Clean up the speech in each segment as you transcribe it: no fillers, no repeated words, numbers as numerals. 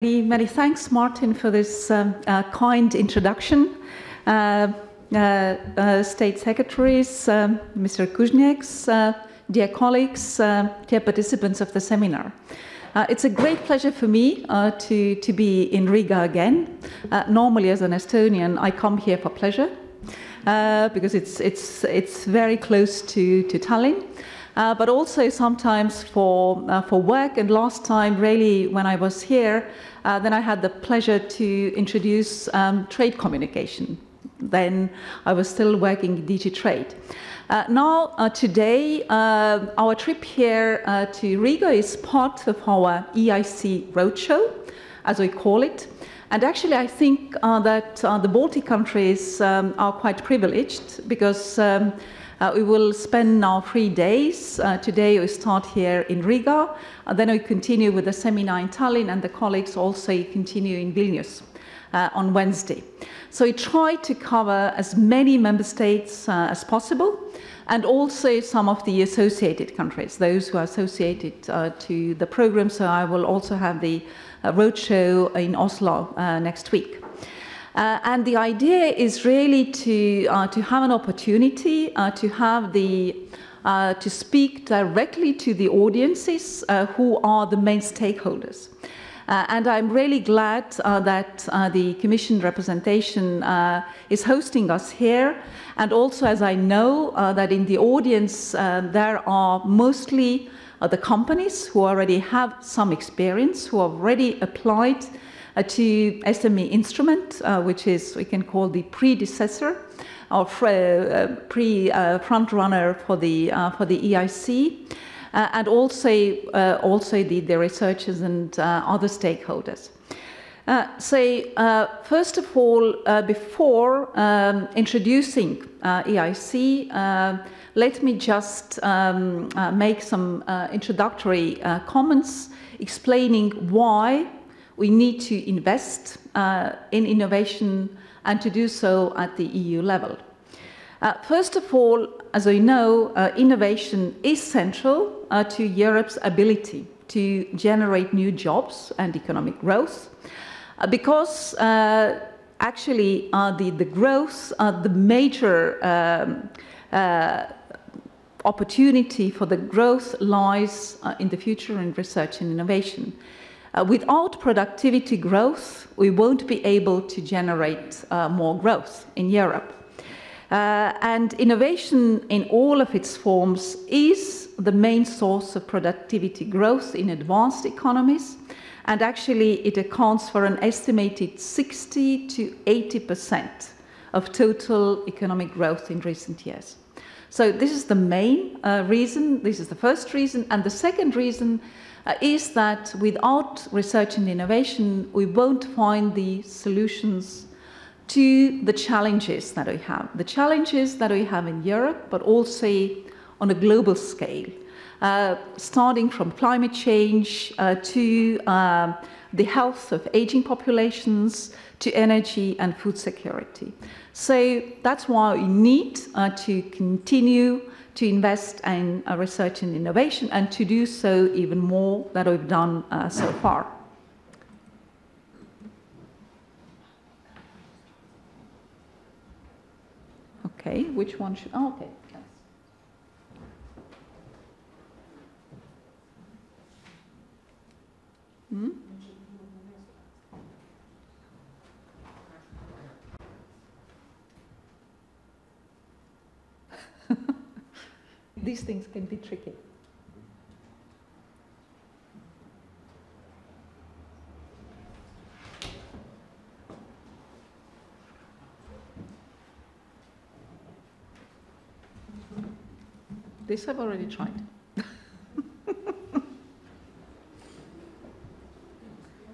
Many thanks, Martin, for this kind introduction. State Secretaries, Mr. Kuznieks, dear colleagues, dear participants of the seminar. It's a great pleasure for me to be in Riga again. Normally, as an Estonian, I come here for pleasure because it's very close to Tallinn. But also sometimes for work. And last time, really, when I was here, then I had the pleasure to introduce trade communication. Then I was still working in DG Trade. Now, today, our trip here to Riga is part of our EIC roadshow, as we call it. And actually, I think that the Baltic countries are quite privileged because we will spend now 3 days. Today we start here in Riga, then we continue with the seminar in Tallinn, and the colleagues also continue in Vilnius on Wednesday. So we try to cover as many member states as possible, and also some of the associated countries, those who are associated to the program. So I will also have the roadshow in Oslo next week. And the idea is really to have an opportunity to speak directly to the audiences who are the main stakeholders. And I'm really glad that the Commission representation is hosting us here. And also, as I know that in the audience there are mostly the companies who already have some experience, who have already applied to SME instrument, which is, we can call the predecessor or front runner for the EIC, and also the researchers and other stakeholders. First of all, before introducing EIC, let me just make some introductory comments explaining why we need to invest in innovation and to do so at the EU level. First of all, as we know, innovation is central to Europe's ability to generate new jobs and economic growth, because actually the growth, the major opportunity for the growth lies in the future in research and innovation. Without productivity growth, we won't be able to generate more growth in Europe. And innovation in all of its forms is the main source of productivity growth in advanced economies. And actually, it accounts for an estimated 60 to 80% of total economic growth in recent years. So this is the main reason. This is the first reason. And the second reason is that without research and innovation, we won't find the solutions to the challenges that we have. The challenges that we have in Europe, but also on a global scale, starting from climate change to the health of aging populations, to energy and food security. So that's why we need to continue to invest in research and innovation, and to do so even more than we've done so far. Okay, which one should, oh, okay. Yes. Hmm? These things can be tricky. This I've already tried.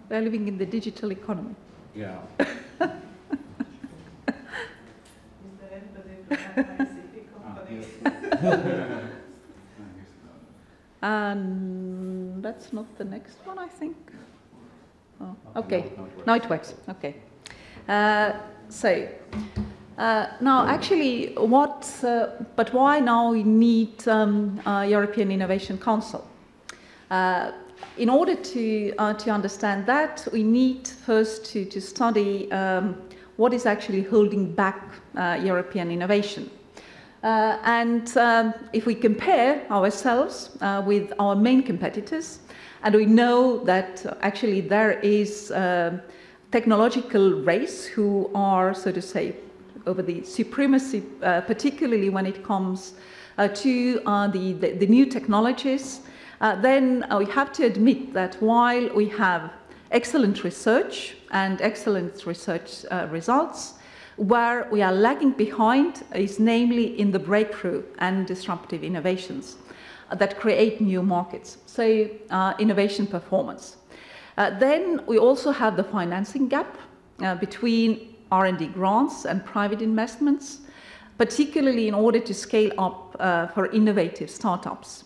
We're living in the digital economy. Yeah. And that's not the next one, I think. Oh, okay, now it works. Okay. Now, actually, but why now we need European Innovation Council? in order to understand that, we need first to study what is actually holding back European innovation. If we compare ourselves with our main competitors, and we know that actually there is a technological race who are, so to say, over the supremacy, particularly when it comes to the new technologies, then we have to admit that while we have excellent research and excellent research results, where we are lagging behind is namely in the breakthrough and disruptive innovations that create new markets, so innovation performance. Then we also have the financing gap between R&D grants and private investments, particularly in order to scale up for innovative startups.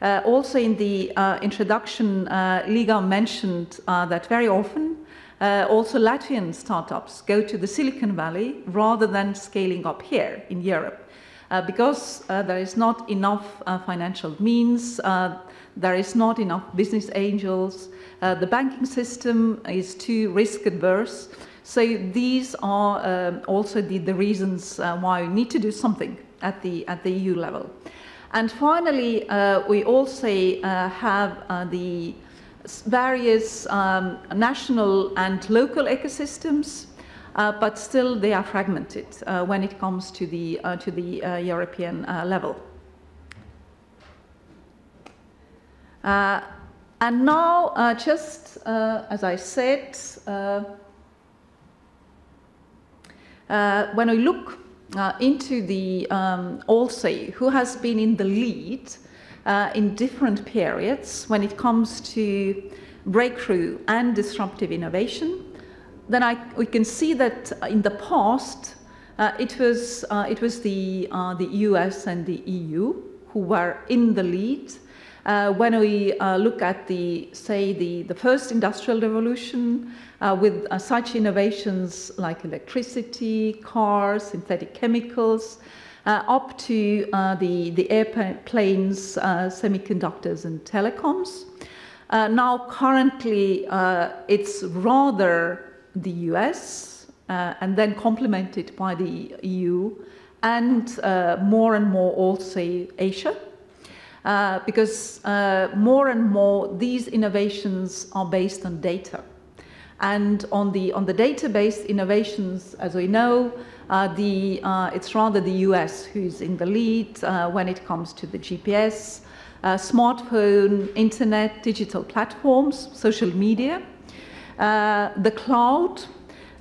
Also in the introduction, Liga mentioned that very often also Latvian startups go to the Silicon Valley rather than scaling up here in Europe because there is not enough financial means, there is not enough business angels, the banking system is too risk adverse. So these are also the reasons why we need to do something at the EU level. And finally, we also have the various national and local ecosystems, but still they are fragmented when it comes to the European level. And now, just as I said, when we look into the also who has been in the lead in different periods when it comes to breakthrough and disruptive innovation, then we can see that in the past it was the US and the EU who were in the lead. When we look at the first industrial revolution with such innovations like electricity, cars, synthetic chemicals, up to the airplanes, semiconductors and telecoms. Now currently it's rather the US and then complemented by the EU and more also Asia. Because more and more these innovations are based on data. And on the data-based innovations, as we know, it's rather the US who's in the lead when it comes to the GPS, smartphone, internet, digital platforms, social media, the cloud,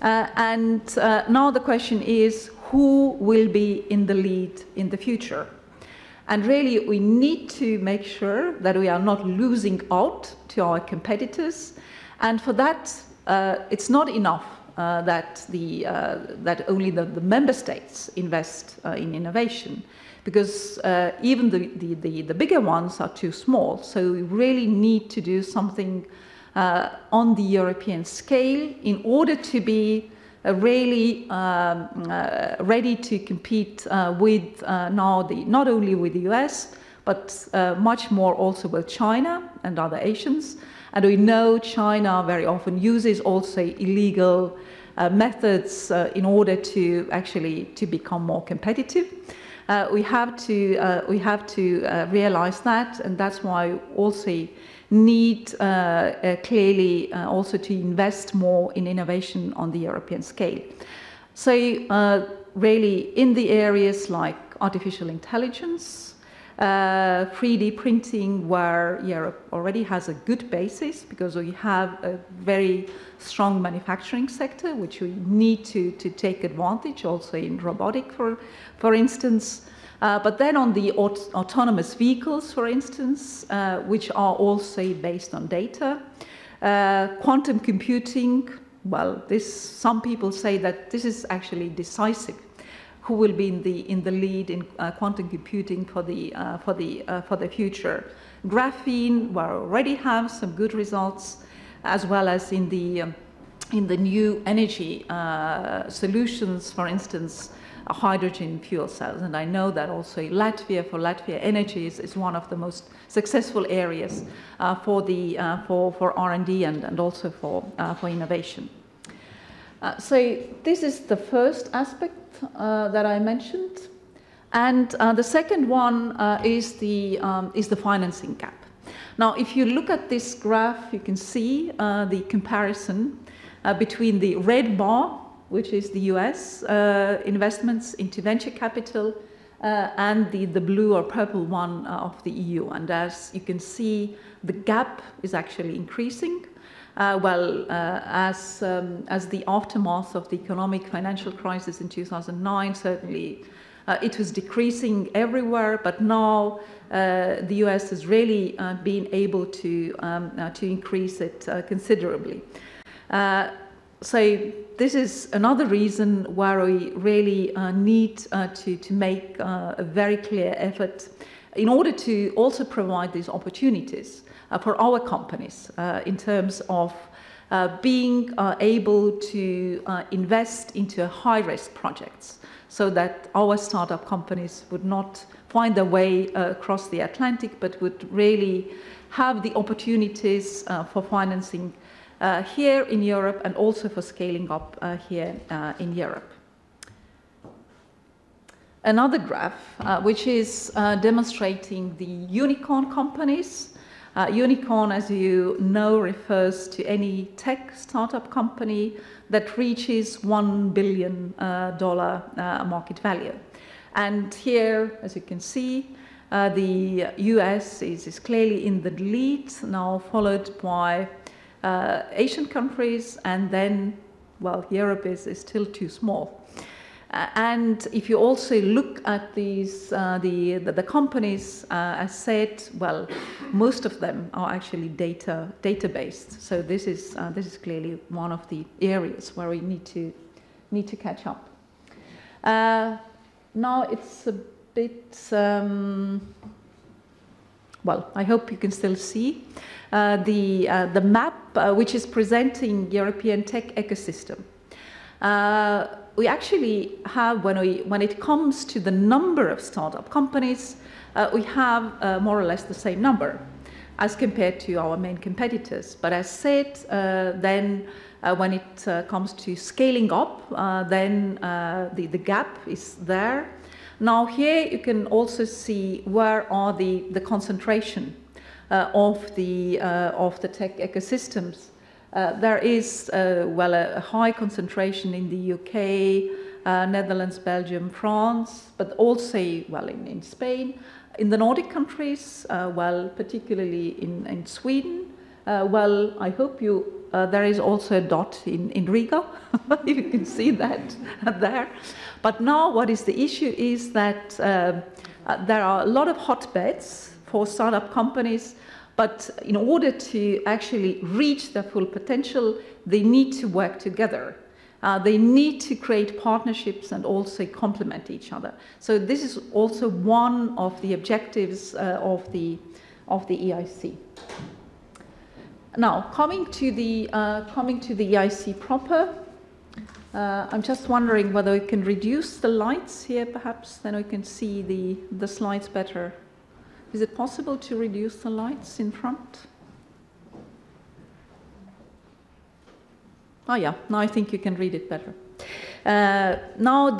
and now the question is who will be in the lead in the future? And really, we need to make sure that we are not losing out to our competitors. And for that, it's not enough that only the member states invest in innovation, because even the bigger ones are too small. So we really need to do something on the European scale in order to be really ready to compete with now not only with the US, but much more also with China and other Asians. And we know China very often uses also illegal methods in order to actually become more competitive. We have to realize that, and that's why we also need clearly also to invest more in innovation on the European scale. So really in the areas like artificial intelligence, 3D printing, where Europe already has a good basis because we have a very strong manufacturing sector which we need to take advantage also in robotic for instance. But then on the autonomous vehicles, for instance, which are also based on data, quantum computing, well, some people say that this is actually decisive. Who will be in the lead in quantum computing for the future? Graphene, we already have some good results, as well as in the new energy solutions, for instance. hydrogen fuel cells. And I know that also Latvia, for Latvia Energy, is one of the most successful areas for R&D and also for innovation. So this is the first aspect that I mentioned. And the second one is the financing gap. Now, if you look at this graph, you can see the comparison between the red bar, which is the US investments into venture capital, and the blue or purple one of the EU. And as you can see, the gap is actually increasing. As the aftermath of the economic financial crisis in 2009, certainly it was decreasing everywhere, but now the US has really been able to increase it considerably. So this is another reason why we really need to make a very clear effort in order to also provide these opportunities for our companies in terms of being able to invest into high-risk projects, so that our startup companies would not find their way across the Atlantic, but would really have the opportunities for financing here in Europe and also for scaling up here in Europe. Another graph, which is demonstrating the unicorn companies. Unicorn, as you know, refers to any tech startup company that reaches $1 billion market value. And here, as you can see, the US is clearly in the lead, now followed by Asian countries, and then, well, Europe is still too small. And if you also look at these, the companies, as said, well, most of them are actually data-based. So this is clearly one of the areas where we need to catch up. Now it's a bit, well, I hope you can still see the map, which is presenting European tech ecosystem. We actually have, when it comes to the number of startup companies, we have more or less the same number as compared to our main competitors. But as said, then when it comes to scaling up, then the gap is there. Now here you can also see where are the concentration of the tech ecosystems. There is, well, a high concentration in the UK, Netherlands, Belgium, France, but also, well, in Spain, in the Nordic countries, well, particularly in Sweden. Well, I hope there is also a dot in Riga, if you can see that there. But now what is the issue is that there are a lot of hotbeds for startup companies, but in order to actually reach their full potential, they need to work together. They need to create partnerships and also complement each other. So this is also one of the objectives of the EIC. Now, coming to the EIC proper, I'm just wondering whether we can reduce the lights here, perhaps, then we can see the slides better. Is it possible to reduce the lights in front? Oh yeah, now I think you can read it better. Now,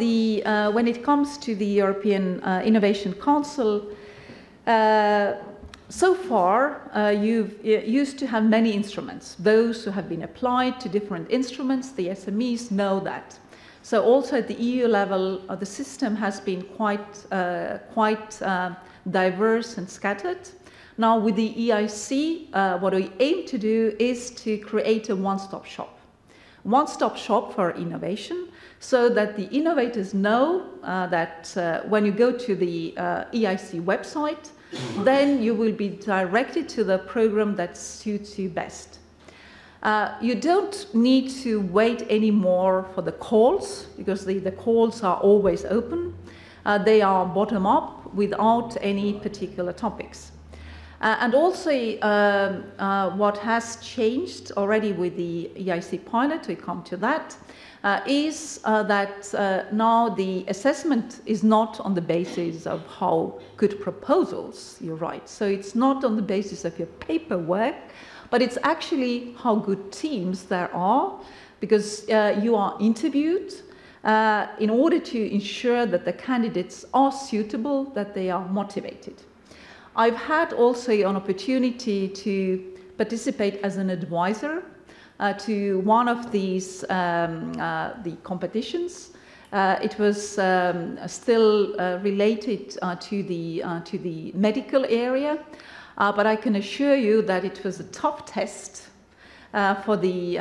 when it comes to the European Innovation Council, so far you've used to have many instruments. Those who have been applied to different instruments, the SMEs know that. So also at the EU level, the system has been quite diverse and scattered. Now with the EIC, what we aim to do is to create a one-stop shop. One-stop shop for innovation, so that the innovators know that when you go to the EIC website, then you will be directed to the program that suits you best. You don't need to wait anymore for the calls, because the calls are always open. They are bottom-up without any particular topics. And also what has changed already with the EIC pilot, we come to that, is that now the assessment is not on the basis of how good proposals you write. So it's not on the basis of your paperwork, but it's actually how good teams there are, because you are interviewed in order to ensure that the candidates are suitable, that they are motivated. I've had also an opportunity to participate as an advisor to one of these the competitions. It was still related to the medical area, but I can assure you that it was a tough test for the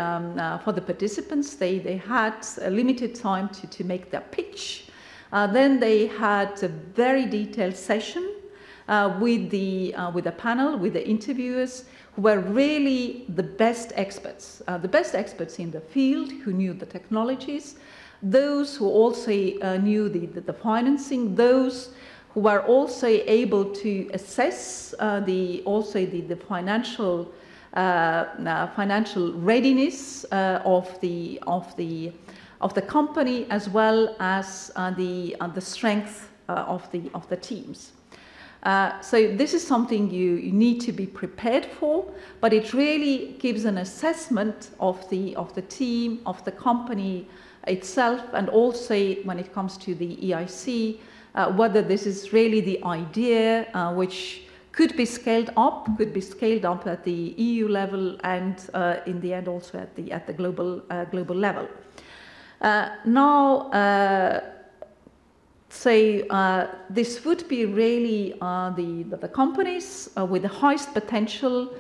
participants. They had a limited time to make their pitch. Then they had a very detailed session with the panel, with the interviewers, who were really the best experts in the field, who knew the technologies, those who also knew the financing, those who were also able to assess the financial readiness of the company, as well as the strength of the teams. So this is something you need to be prepared for, but it really gives an assessment of the team, of the company itself, and also when it comes to the EIC, whether this is really the idea which could be scaled up at the EU level, and in the end also at the global level. This would be really the companies with the highest potential,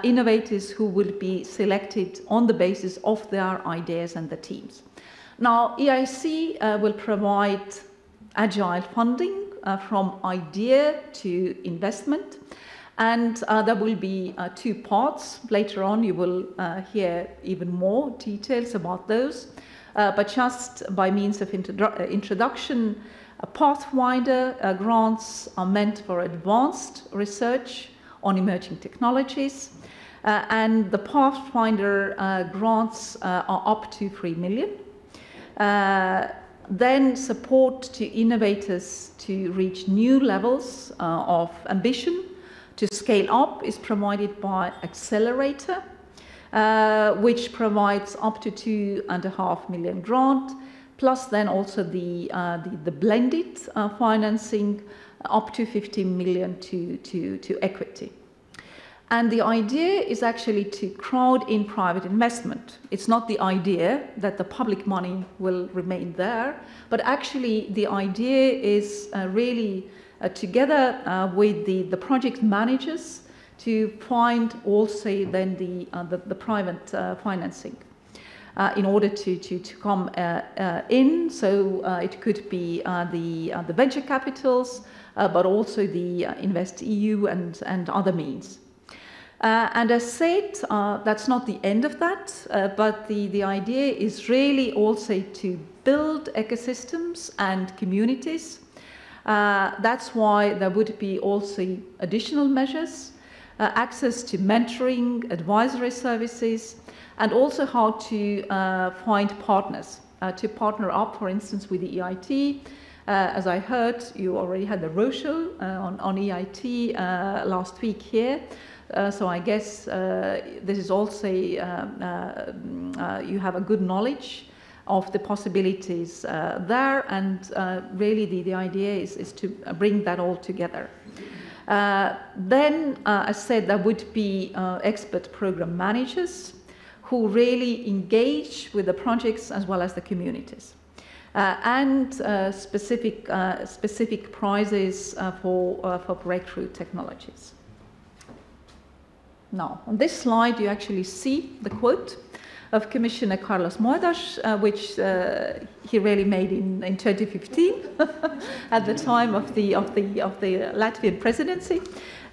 innovators who will be selected on the basis of their ideas and the teams. Now, EIC will provide agile funding from idea to investment, and there will be two parts. Later on you will hear even more details about those, but just by means of introduction, Pathfinder grants are meant for advanced research on emerging technologies, and the Pathfinder grants are up to 3 million. Then support to innovators to reach new levels of ambition to scale up is provided by Accelerator, which provides up to 2.5 million grant, plus then also the blended financing up to 15 million to equity. And the idea is actually to crowd in private investment. It's not the idea that the public money will remain there, but actually the idea is really together with the project managers to find also then the private financing in order to come in. So it could be the venture capitals, but also the Invest EU and other means. And as said, that's not the end of that, but the idea is really also to build ecosystems and communities. That's why there would be also additional measures, access to mentoring, advisory services, and also how to find partners, to partner up, for instance, with the EIT. As I heard, you already had the roadshow on EIT last week here. So I guess this is also, you have a good knowledge of the possibilities there, and really the idea is to bring that all together. Then, as said, there would be expert program managers who really engage with the projects as well as the communities. And specific prizes for breakthrough technologies. Now, on this slide, you actually see the quote of Commissioner Carlos Moedas, which he really made in 2015 at the time of the Latvian presidency,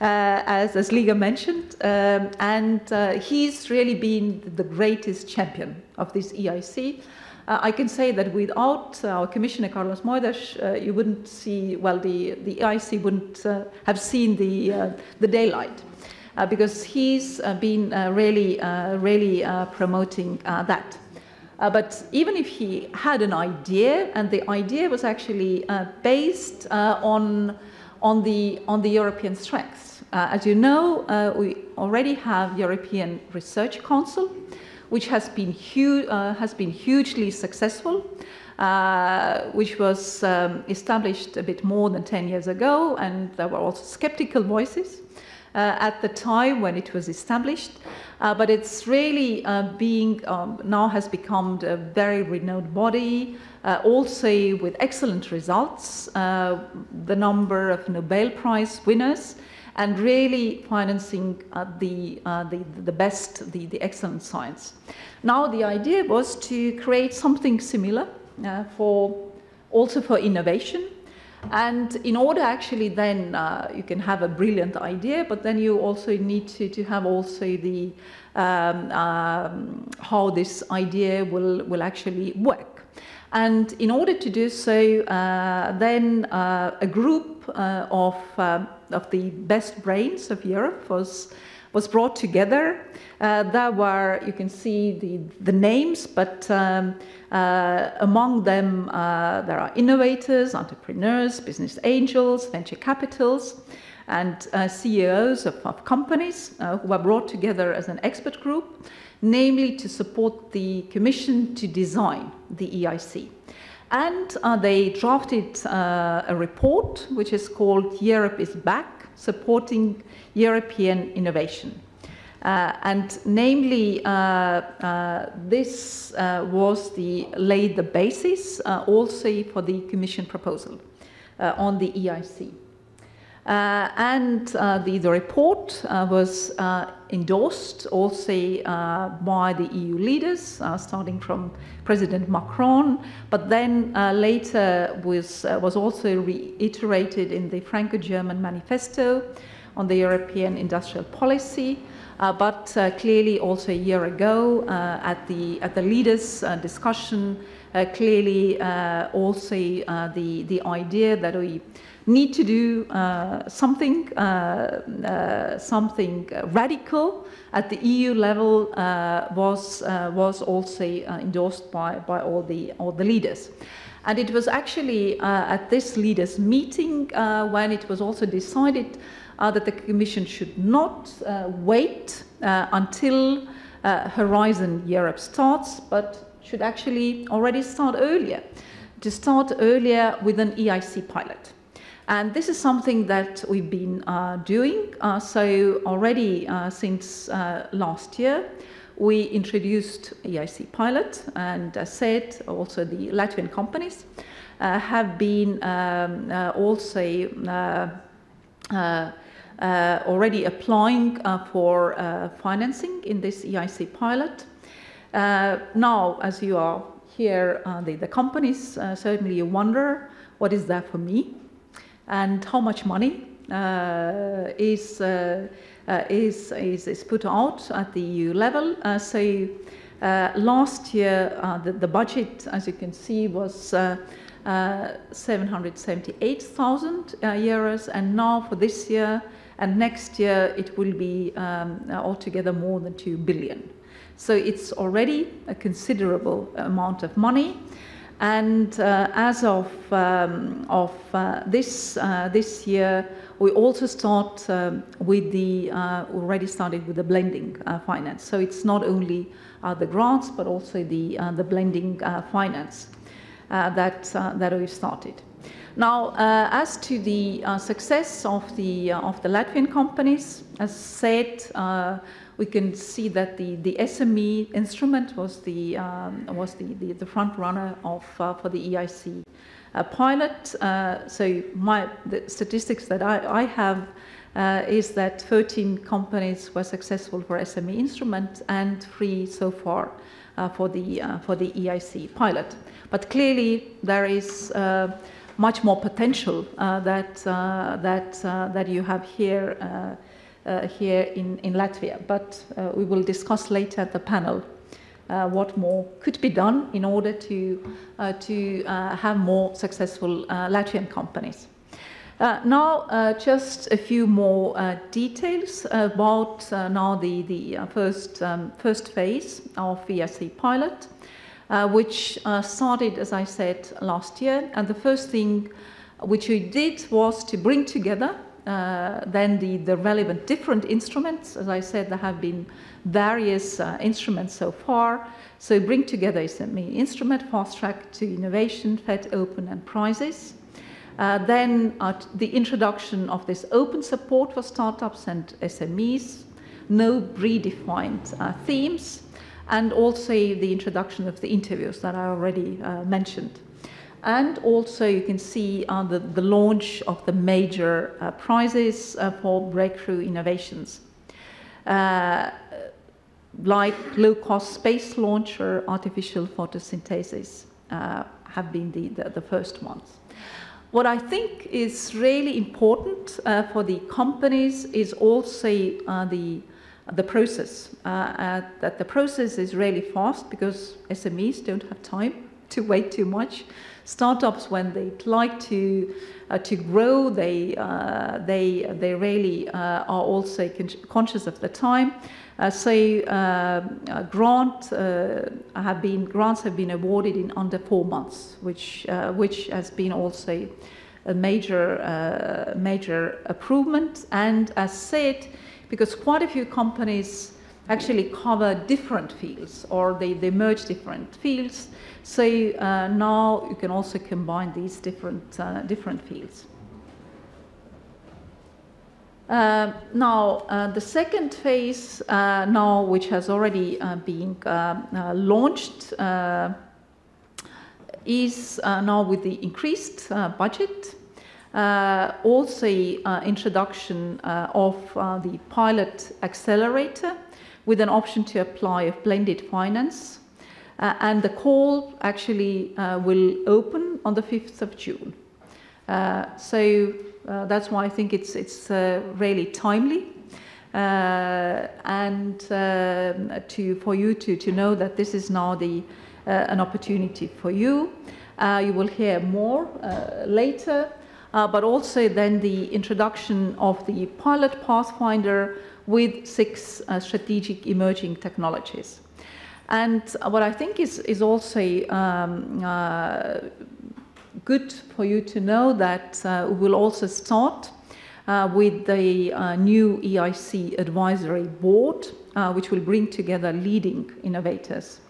as Liga mentioned, and he's really been the greatest champion of this EIC. I can say that without our Commissioner Carlos Moedas, you wouldn't see, well, the EIC wouldn't have seen the daylight, because he's been really promoting that. But even if he had an idea, and the idea was actually based on the European strengths. As you know, we already have European Research Council, which has been hugely successful, which was established a bit more than 10 years ago, and there were also skeptical voices at the time when it was established. But it's really now has become a very renowned body, also with excellent results, the number of Nobel Prize winners, and really financing the best, the excellent science. Now the idea was to create something similar also for innovation. And in order actually then you can have a brilliant idea, but then you also need to have also the how this idea will actually work. And in order to do so, then a group of the best brains of Europe was brought together. There were, you can see the names, but among them there are innovators, entrepreneurs, business angels, venture capitals, and CEOs of companies who were brought together as an expert group, namely to support the Commission to design the EIC. And they drafted a report which is called Europe is Back, Supporting European Innovation. And namely, this laid the basis also for the Commission proposal on the EIC. And the report was endorsed also by the EU leaders, starting from President Macron, but then later was also reiterated in the Franco-German Manifesto on the European Industrial Policy, but clearly also a year ago at the leaders' discussion, clearly also the idea that we need to do something radical at the EU level was also endorsed by all the leaders. And it was actually at this leaders' meeting when it was also decided that the Commission should not wait until Horizon Europe starts, but should actually already start earlier, to start earlier with an EIC pilot. And this is something that we've been doing. So already since last year, we introduced EIC pilot, and as said, also the Latvian companies have been also already applying for financing in this EIC pilot. Now, as you are here, the companies, certainly you wonder, what is there for me? And how much money is put out at the EU level. So last year, the budget, as you can see, was 778,000 euros, and now for this year and next year, it will be altogether more than 2 billion. So it's already a considerable amount of money. And as of this year, we also start already started with the blending finance. So it's not only the grants, but also the blending finance that we've started. Now, as to the success of the Latvian companies, as said, we can see that the SME instrument was the front runner for the EIC pilot. So the statistics that I have is that 13 companies were successful for SME instrument and 3 so far for the EIC pilot. But clearly there is much more potential that you have here. Here in Latvia, but we will discuss later at the panel what more could be done in order to have more successful Latvian companies. Now, just a few more details about now the first phase of EIC pilot, which started, as I said, last year. And the first thing which we did was to bring together then the relevant different instruments. As I said, there have been various instruments so far. So bring together is the main instrument, Fast Track to Innovation, FED, Open and Prizes. Then the introduction of this open support for startups and SMEs, no predefined themes, and also the introduction of the interviews that I already mentioned. And also you can see the launch of the major prizes for breakthrough innovations, like low-cost space launcher, artificial photosynthesis have been the first ones. What I think is really important for the companies is also the process, that the process is really fast because SMEs don't have time to wait too much. Startups, when they like to grow, they really are also conscious of the time. Grants have been awarded in under 4 months, which has been also a major improvement. And as said, because quite a few companies actually cover different fields, or they merge different fields. So now you can also combine these different fields. Now the second phase, now which has already been launched, is now with the increased budget. Also introduction of the pilot accelerator with an option to apply of blended finance. And the call actually will open on the 5th of June. That's why I think it's really timely, and for you to know that this is now an opportunity for you. You will hear more later, but also then the introduction of the pilot pathfinder with 6 strategic emerging technologies. And what I think is also good for you to know that we will also start with the new EIC advisory board, which will bring together leading innovators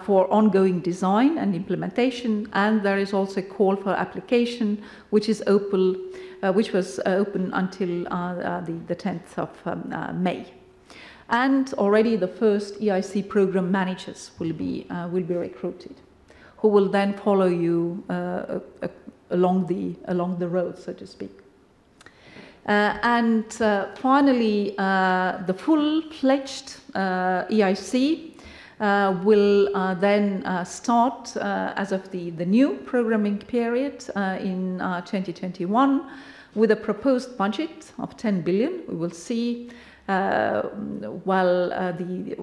for ongoing design and implementation. And there is also a call for application, which is open, which was open until the 10th of May. And already the first EIC program managers will be recruited, who will then follow you along the road, so to speak. And finally, the full-fledged EIC will then start as of the new programming period in 2021 with a proposed budget of 10 billion. We will see. We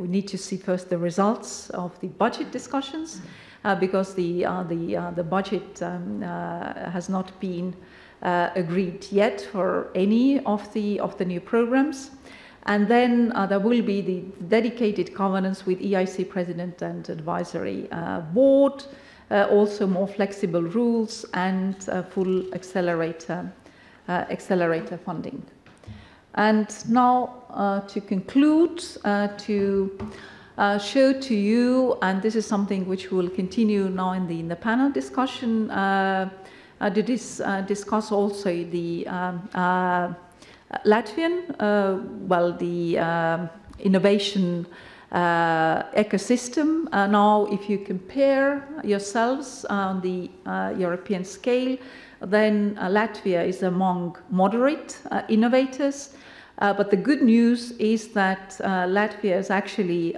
need to see first the results of the budget discussions because the budget has not been agreed yet for any of the new programs. And then there will be the dedicated governance with EIC president and advisory board, also more flexible rules and full accelerator funding. And now to conclude, to show to you, and this is something which will continue now in the panel discussion, to discuss also the Latvian, the innovation ecosystem. Now, if you compare yourselves on the European scale, then Latvia is among moderate innovators. But the good news is that Latvia has actually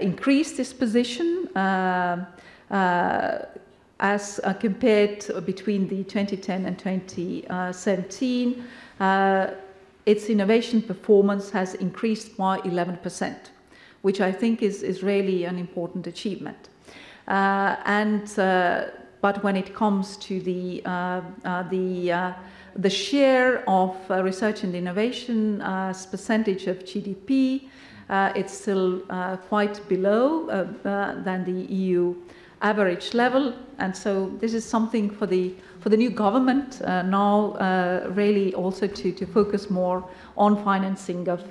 increased its position as compared between the 2010 and 2017. Its innovation performance has increased by 11%, which I think is really an important achievement. But when it comes to the share of research and innovation as percentage of GDP, it's still quite below than the EU average level, and so this is something for the new government now really also to focus more on financing of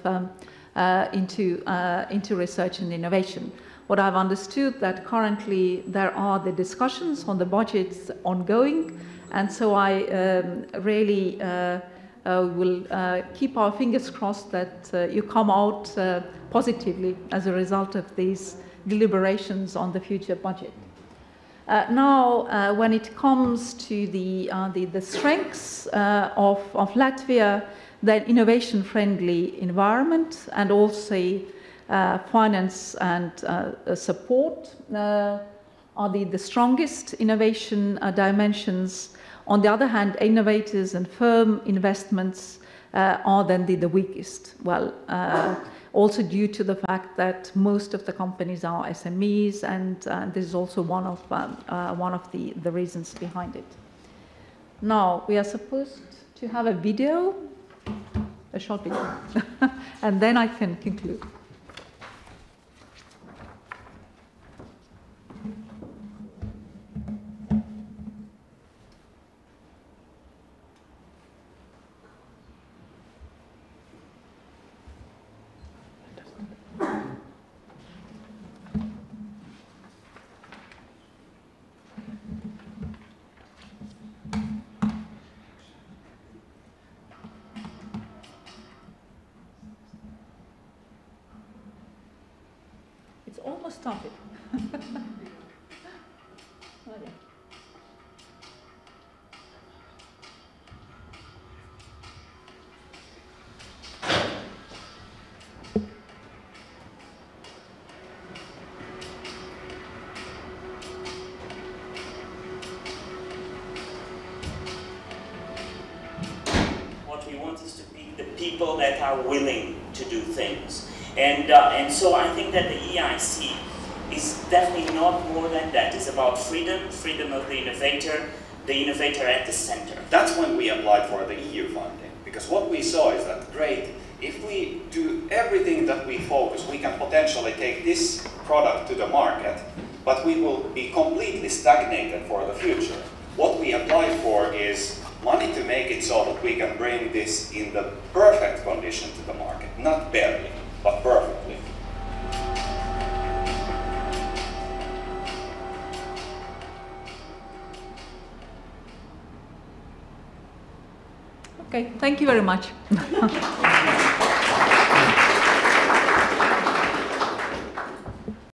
into research and innovation. What I've understood that currently there are the discussions on the budgets ongoing, and so I really will keep our fingers crossed that you come out positively as a result of these deliberations on the future budget. Now, when it comes to the strengths of Latvia, the innovation-friendly environment and also finance and support are the strongest innovation dimensions. On the other hand, innovators and firm investments are then the weakest. Well, also due to the fact that most of the companies are SMEs, and this is also one of the reasons behind it. Now, we are supposed to have a video, a short video, and then I can conclude. Almost started. Oh, yeah. What we want is to be the people that are willing to do things. And so I think that the EIC is definitely not more than that. It's about freedom, freedom of the innovator at the center. That's when we applied for the EU funding, because what we saw is that, great, if we do everything that we focus, we can potentially take this product to the market, but we will be completely stagnated for the future. What we applied for is money to make it so that we can bring this in the perfect condition to the market, not barely, but perfectly. Okay, thank you very much.